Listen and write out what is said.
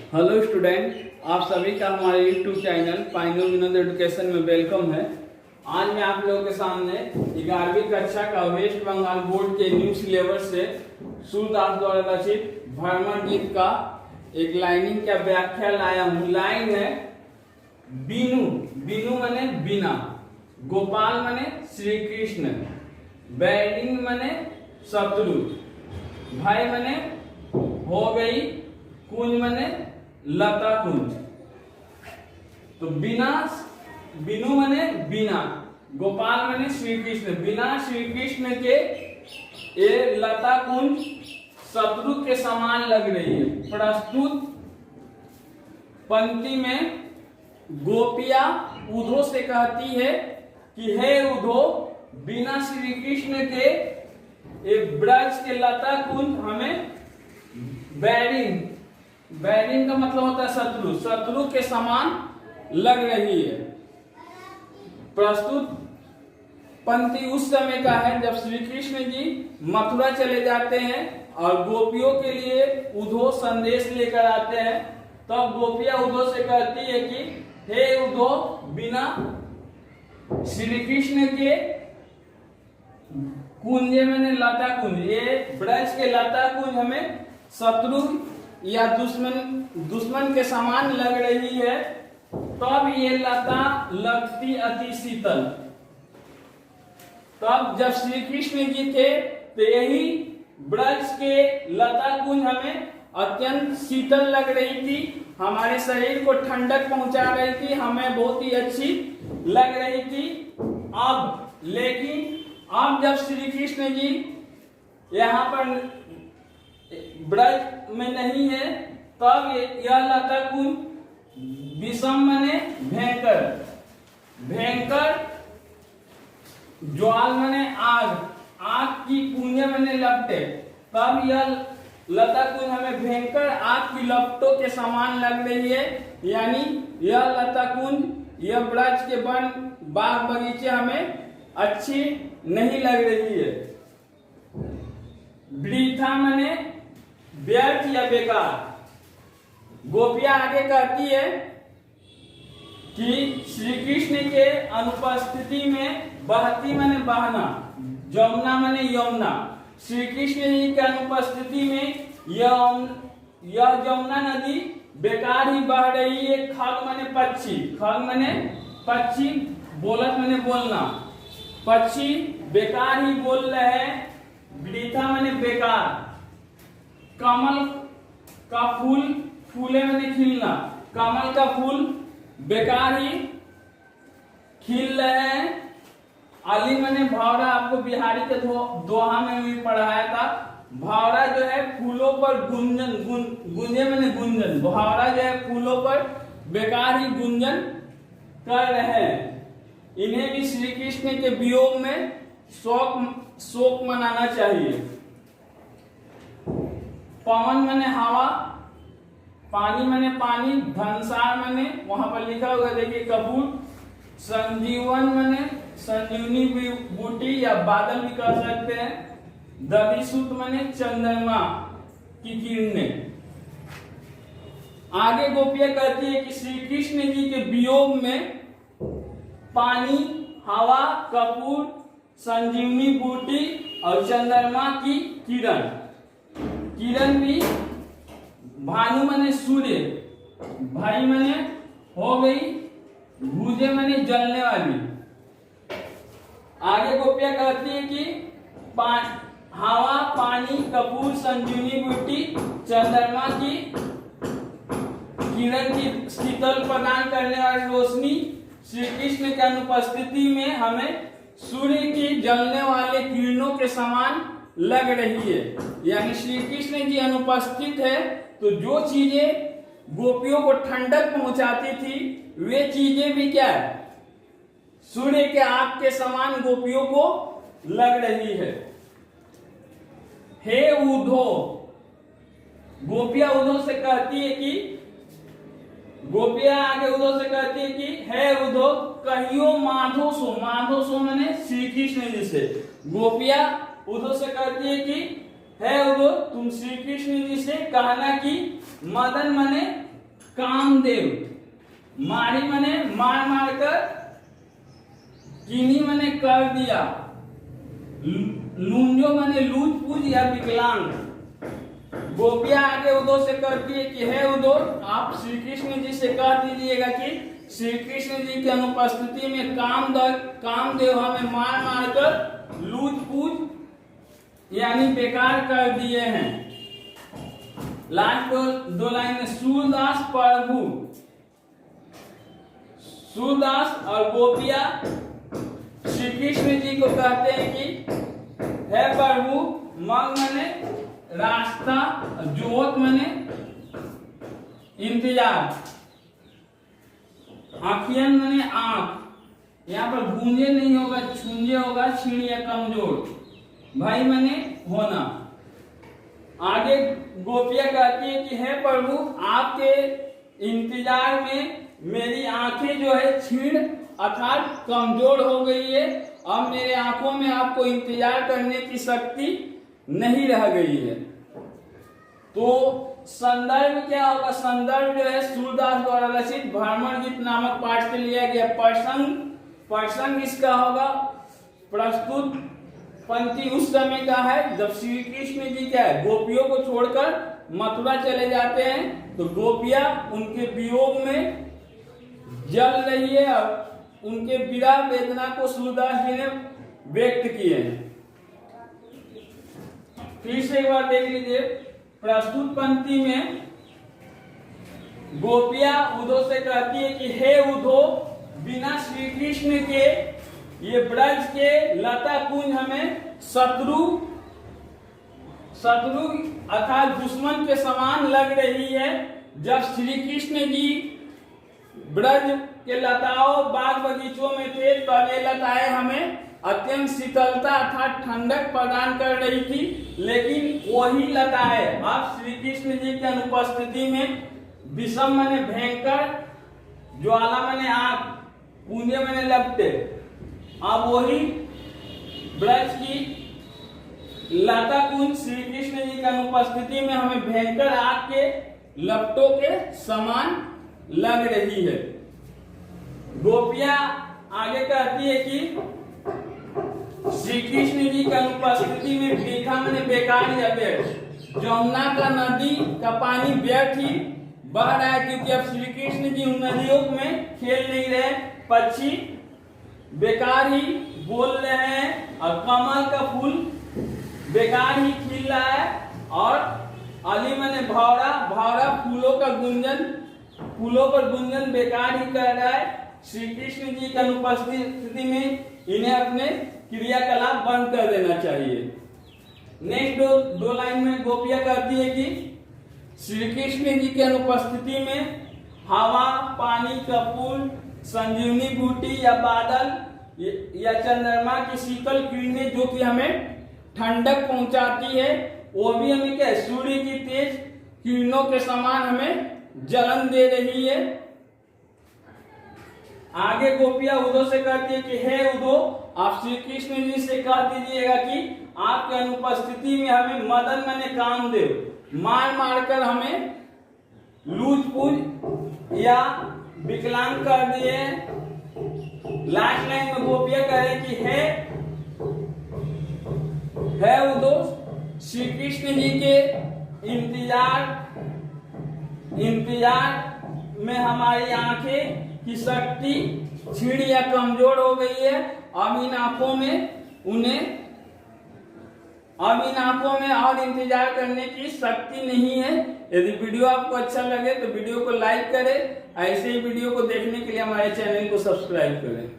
Hello student, आप सभी का हमारे यूट्यूब चैनल पाइनो विनोद एजुकेशन में वेलकम है। आज मैं आप लोगों के सामने 11वीं कक्षा का वेस्ट बंगाल बोर्ड के न्यू सिलेबस से सूरदास द्वारा रचित भ्रमर गीत का एक लाइनिंग का व्याख्या लाया हूँ। लाइन है बीनू, बीनू मने बिना, गोपाल मने श्री कृष्ण, बैरिंग मने शत्रु, भाई मने हो गई, कुंज मने लता कुंज। तो बिना, बिनु मने बिना, गोपाल मने श्री कृष्ण, बिना श्री कृष्ण के ये लता कुंज शत्रु के समान लग रही है। प्रस्तुत पंक्ति में गोपिया उधो से कहती है कि हे उधो, बिना श्री कृष्ण के ये ब्रज के लता कुंज हमें बैरिंग, बैरिंग का मतलब होता है शत्रु, शत्रु के समान लग रही है। प्रस्तुत पंक्ति उस समय का है जब श्री कृष्ण जी मथुरा चले जाते हैं और गोपियों के लिए उधो संदेश लेकर आते हैं। तब गोपियां उधो से कहती है कि हे उधो, बिना श्री कृष्ण के कुंजे मैंने लता कुंज, ये ब्रज के लता कुंज हमें शत्रु या दुश्मन के समान लग रही है। तब ये लता लगती अति शीतल। तब जब श्री कृष्ण जी थे तो यही ब्रज के लता कुंज हमें अत्यंत शीतल लग रही थी, हमारे शरीर को ठंडक पहुंचा रही थी, हमें बहुत ही अच्छी लग रही थी। अब जब श्री कृष्ण जी यहाँ पर ब्रज में नहीं है, तब यह लता कुंज विषम मने भयंकर, भयंकर, ज्वाल मने आग, आग की कुंजे मने लपटे। तब यह लता कुंज हमें भयंकर आग की लपटों के समान लग रही है। यानी यह लता कुंज, यह ब्रज के वन बाग बगीचे हमें अच्छी नहीं लग रही है। वृथा मने व्यर्थ या बेकार। गोपियां आगे कहती है कि श्री कृष्ण के अनुपस्थिति में बहती मने बहना, जमुना मने यमुना। श्री कृष्ण जी के अनुपस्थिति में यह जमुना नदी बेकार ही बह रही है। खग मने पक्षी, खग मने पक्षी, बोलत मने बोलना, पक्षी बेकार ही बोल रहे हैं। वृथा मने बेकार। कमल का फूल, फूले मने खिलना, कमल का फूल बेकार ही खिल रहे हैं। अली मने भावरा, आपको बिहारी के दोहा में भी पढ़ाया था। भावरा जो है फूलों पर गुंजन, गुंजे मने गुंजन, भावरा जो है फूलों पर बेकार ही गुंजन कर रहे हैं। इन्हें भी श्री कृष्ण के वियोग में शोक मनाना चाहिए। पवन मने हवा, पानी मने पानी, धनसार मने वहां पर लिखा हुआ देखिए कपूर, संजीवन मने संजीवनी बूटी या बादल भी कह सकते हैं। दधिसुत मने चंद्रमा की किरणें। आगे गोपियां कहती है कि श्री कृष्ण जी के वियोग में पानी, हवा, कपूर, संजीवनी बूटी और चंद्रमा की किरण, किरण भी भानु मने सूर्य, भाई मने हो गई, भूजे मने जलने वाली। आगे गोपियां कहती है कि हवा, पानी, कपूर, संजीवनी बूटी, चंद्रमा की किरण की शीतल प्रदान करने वाली रोशनी श्री कृष्ण के अनुपस्थिति में हमें सूर्य की जलने वाले किरणों के समान लग रही है। यानी श्री कृष्ण जी अनुपस्थित है तो जो चीजें गोपियों को ठंडक पहुंचाती थी वे चीजें भी क्या है, सूर्य के आग के समान गोपियों को लग रही है। हे उधो, गोपियां उधो से कहती है कि, गोपियां आगे उधो से कहती है कि हे उधो, कहियो माधो सो, माधो सो मैंने श्री कृष्ण जी से। गोपियां उधो से कहती है कि है उधो, तुम श्री कृष्ण जी से कहना कि मदन मने कामदेव, मारी मने मार मार कर, कीनी मने कर दिया, लूंजो मने लूज पूज या विकलांग। गोपियां आगे उद्धव से कहती है कि हे उद्धव, आप श्री कृष्ण जी से कह दीजिएगा कि श्री कृष्ण जी की अनुपस्थिति में कामदेव हमें मार मार कर लूज पूज यानी बेकार कर दिए हैं। लास्ट दो लाइन में सूरदास प्रभु, सूरदास और गोपिया श्री कृष्ण जी को कहते हैं कि हे प्रभु, मंग मने रास्ता, जोत मने इंतजार, आखियन मने आंख, यहाँ पर गूंजे नहीं होगा, छूंजे होगा, छीण या कमजोर, भाई मने होना। आगे गोपिया कहती है कि हे प्रभु, आपके इंतजार में मेरी आंखें जो है छीण अर्थात कमजोर हो गई है। अब मेरे आंखों में आपको इंतजार करने की शक्ति नहीं रह गई है। तो संदर्भ क्या होगा? संदर्भ जो है सूरदास द्वारा रचित भ्रमण गीत नामक पाठ से लिया गया। प्रसंग इसका होगा, प्रस्तुत पंक्ति उस समय का है जब श्री कृष्ण जी क्या है, गोपियों को छोड़कर मथुरा चले जाते हैं। तो गोपियां उनके वियोग में जल रही है और उनके विरह वेदना को सूरदास जी ने व्यक्त किए हैं। फिर से एक बार देख लीजिए, प्रस्तुत पंक्ति में गोपियां उद्धव से कहती है कि हे उद्धव, बिना श्री कृष्ण के ये ब्रज के लता कुंज हमें शत्रु अर्थात दुश्मन के समान लग रही है। जब श्री कृष्ण जी ब्रज के लताओं बाग बगीचों में थे तो ये लताएं हमें अत्यंत शीतलता अर्थात ठंडक प्रदान कर रही थी, लेकिन वही लताएं अब श्री कृष्ण जी की अनुपस्थिति में विषम मने भयंकर, ज्वाला मने आग, पुंजे मने लपटे, अब वही ब्रज की लता कुंज श्री कृष्ण जी की अनुपस्थिति में हमें भयंकर आग के लपटों के समान लग रही है। गोपियां आगे कहती है कि श्री कृष्ण जी की अनुपस्थिति में वृथा मने बेकार या व्यर्थ, जमुना का नदी का पानी व्यर्थ ही बह रहा है, क्योंकि अब श्री कृष्ण जी उन नदियों में खेल नहीं रहे, पक्षी बेकार ही बोल रहे हैं और कमल का फूल बेकार ही खिल रहा है, और अली मने भौरा, भौरा फूलों पर गुंजन बेकार ही कर रहा है। श्री कृष्ण जी की अनुपस्थिति में इन्हें अपने क्रियाकलाप बंद कर देना चाहिए। नेक्स्ट दो लाइन में गोपियां कहती है कि श्री कृष्ण जी की अनुपस्थिति में हवा, पानी का पुल, संजीवनी बूटी या बादल या चंद्रमा की शीतल किरणें जो कि हमें ठंडक पहुंचाती है, वो भी हमें क्या सूर्य की तेज किरणों के समान हमें जलन दे रही है। आगे गोपियां उद्धव से कहती है कि हे उद्धव, आप श्री कृष्ण जी से कह दीजिएगा कि आपकी अनुपस्थिति में हमें मदन मने कामदेव मार मार कर हमें लूज पूज या विकलांग कर दिए। लास्ट लाइन में गोपियां कह रहे कि है उद्धव, श्री कृष्ण जी के इंतजार में हमारी आंखें की शक्ति छीण या कमजोर हो गई है। अब इन आंखों में और इंतजार करने की शक्ति नहीं है। यदि वीडियो आपको अच्छा लगे तो वीडियो को लाइक करें, ऐसे ही वीडियो को देखने के लिए हमारे चैनल को सब्सक्राइब करें।